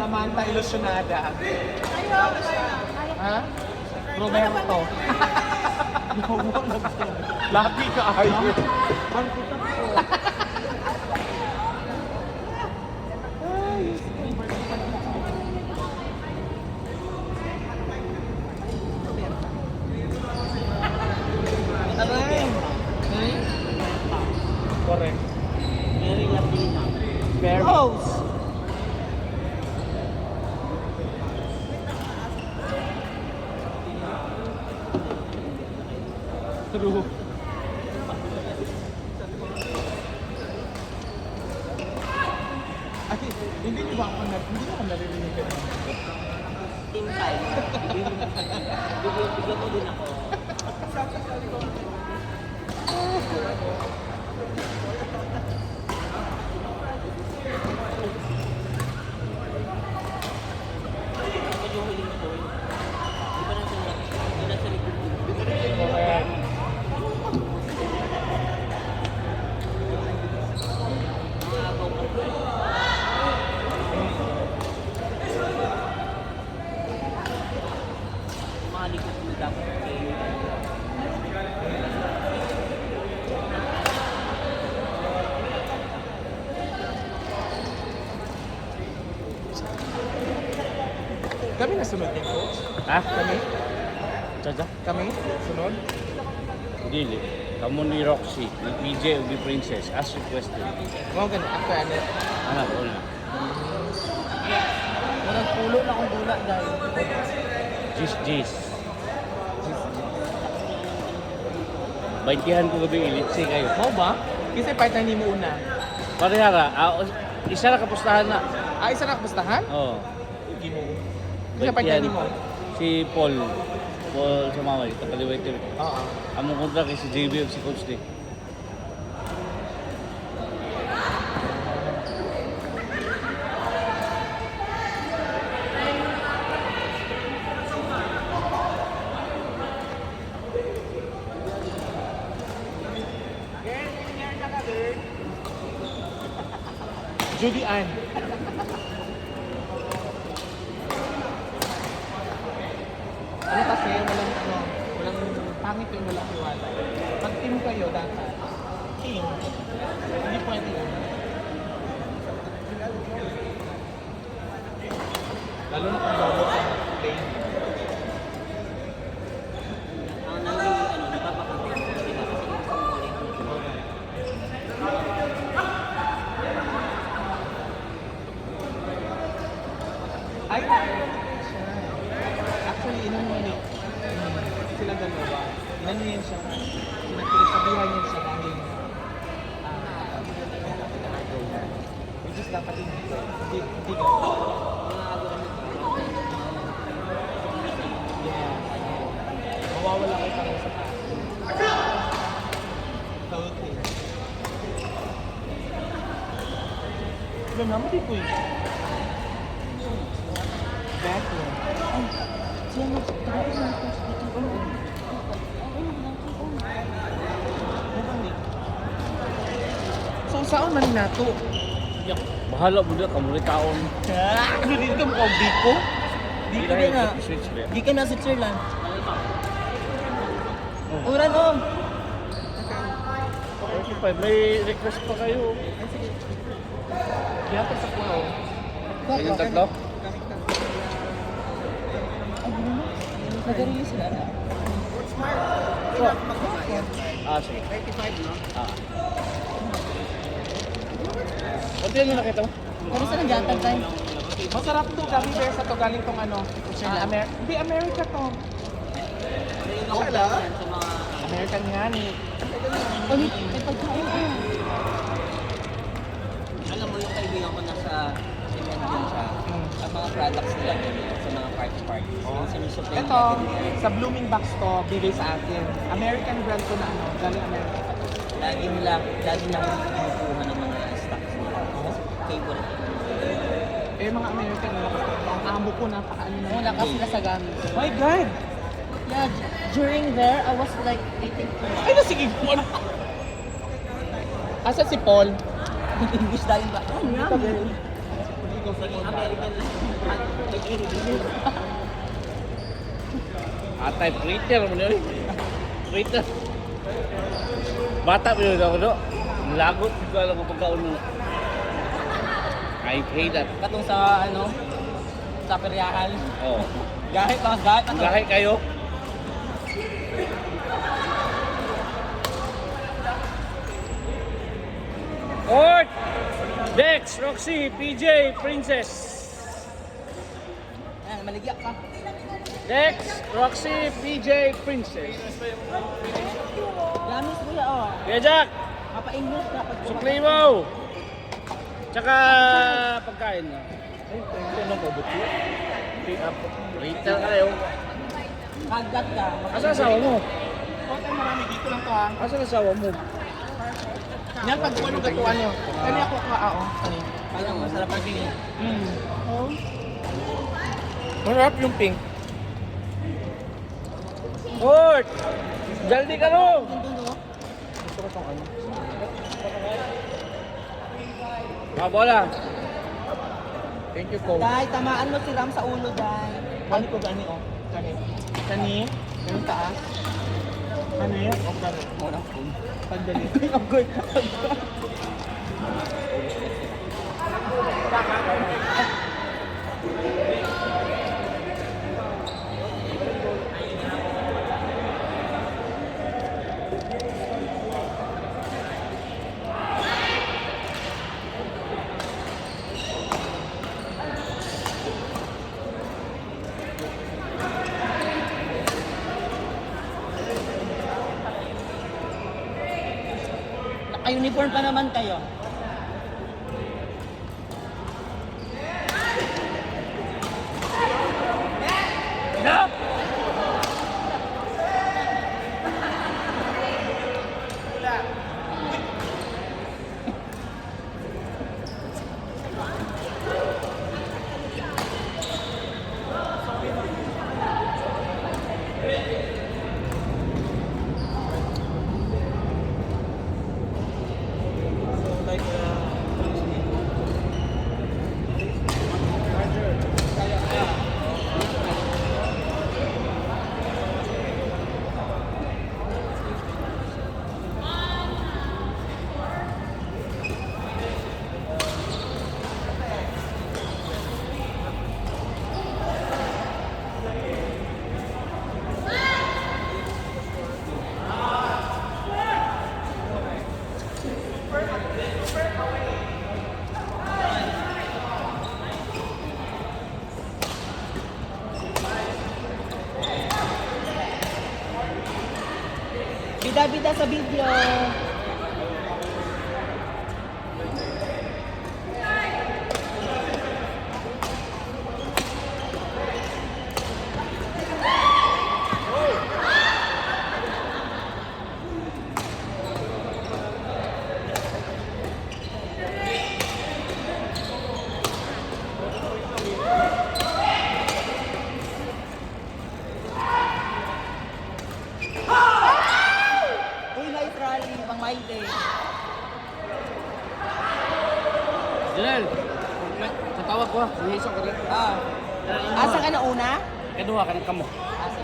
Samantha Ilusionada. Ha? Roberto. Lagi ka ayaw. Correct. Very Latina. Very. Rose. True. Ay, hindi niyo ba ako naririnig ka naman? Team time. Bigyan mo din ako. Ako yung huling point. Di ba nasa likod? Correct. Mga agaw ko. Mga likod mo dapat kayo. Kami na sunod niya, coach. Ha? Kami? Chacha? Kami? Sunod? Dili. Kamu ni Roxy, ni PJ Ubi Princess, as requested. Mga ganun. Ako ano? Anak ko na. Walang pulo na akong gula, guys. Jis. Baitihan ko gabi ilitsi kayo. Mo ba? Kasi partner ni mo una. Parehara, isa na kapustahan na. Isa na kapustahan? Oo. Hindi mo. Kasi partner ni mo. Si Paul Sumaway, kapaliway Oo. Among kontra kay si JB ug si Coach D. Judy Ann. Ano kasi, walang pangit yung walang hiwala. Pag team kayo, dapat team. Hindi pwede yun. Lalo na kung double sa lane. Ang naging napapakita. Di ba kasi yung pangkulit? Ay, actually, inano sila dalawa. Inano yan siya. Pinagsabihan niya siya dahil which is dapat hindi ganun. Mga agaw na Yeah. Mawawala kayo parang sa taas. Okay. Alam naman di ko eh. Better. Ay, siya tapos na ito. So, saan man nato? Yak, bahala mo na kamu taon. Ano dito mo kong biko? Di ka na. Switch ba? Di ka na sa Switzerland. Uran om. 45, may request pa kayo. Kaya pa sa kuno. Yung tatlo? Nag-release sila na. Sige. 35 no? Ano yun yung nakita mo? Kamusta nang gatag tayo? Masarap to, gabi pero sa to galing tong ano. Hindi, America to. Wala? Sa mga... American nga ni. Ulit, may pagkain ko. Alam mo yung kaibigan ko nasa cement din siya. Ang mga products nila sa mga party. Sinusupply Ito, sa Blooming Box to, bigay sa akin. American brand to na ano, galing America. Lagi nilang kinukuha ng mga stocks nila. Favorite. Eh, mga American, ang amo ko napakaano na. Wala ka sila sa gamit. My God! Yeah, during there, I was like eating Ay, nasigig mo na. Asa si Paul? English dahil ba? Oh, Dito, girl. Dito. to sa mga American Atay Twitter mo nyo. Twitter. Bata mo yun ako no. Lagot ko alam ko pagkaon mo. I hate that. Katong sa sa peryahan. Oh. Gahit mas gahit ano. Gahe kayo. Court! Dex, Roxy, PJ, Princess. Ayan, maligyak ka. Dex, Roxy, PJ, Princess. Gamis kuya oh. Kuya Jack, Mapa-English na pag sukli mo. Tsaka pagkain na. Waiter kayo. Kagat ka. Asa asawa mo? Konti marami dito lang to ha. Asa asawa mo? Yan pag ano gatuan nyo. Kani ako kaao. Kani. Parang masarap ang tingin. Oh. Marap yung pink. Court! Jaldi ka no! Gusto ko tong ano. Bola. Thank you, Coach. Dai, tamaan mo si Ram sa ulo, Dai. Kani ko gani oh. Kani. Kani. Kani taas. Kani. O kani. Muna phone. Pandali. Ang good. Naka-uniform pa naman kayo. Bida-bida sa video. Uy, nice rally. Pang Maite. Janel, katawag ko ha. Inisang ka rin. Ah. Asa ka na una? Kaduha ka ng kamo. Asa.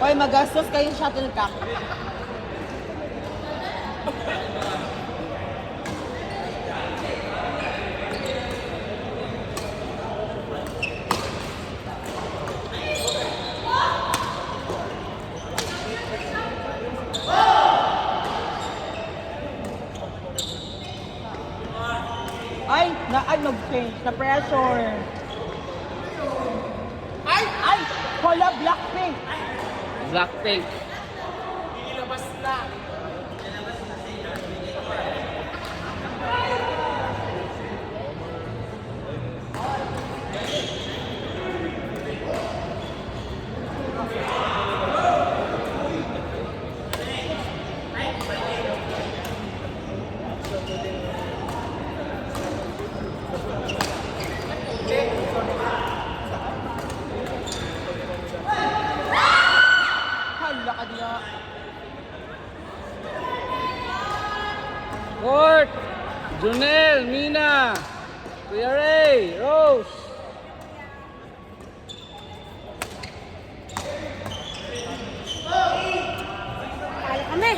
Hoy, magastos kayong shuttlecock. change. Na-pressure. Ay! Ay! Wala, Blackpink! Blackpink. Ilabas na. Hala ka diya. Court! Junel, Mina, Kuya Ray, Rose. Kaya kami.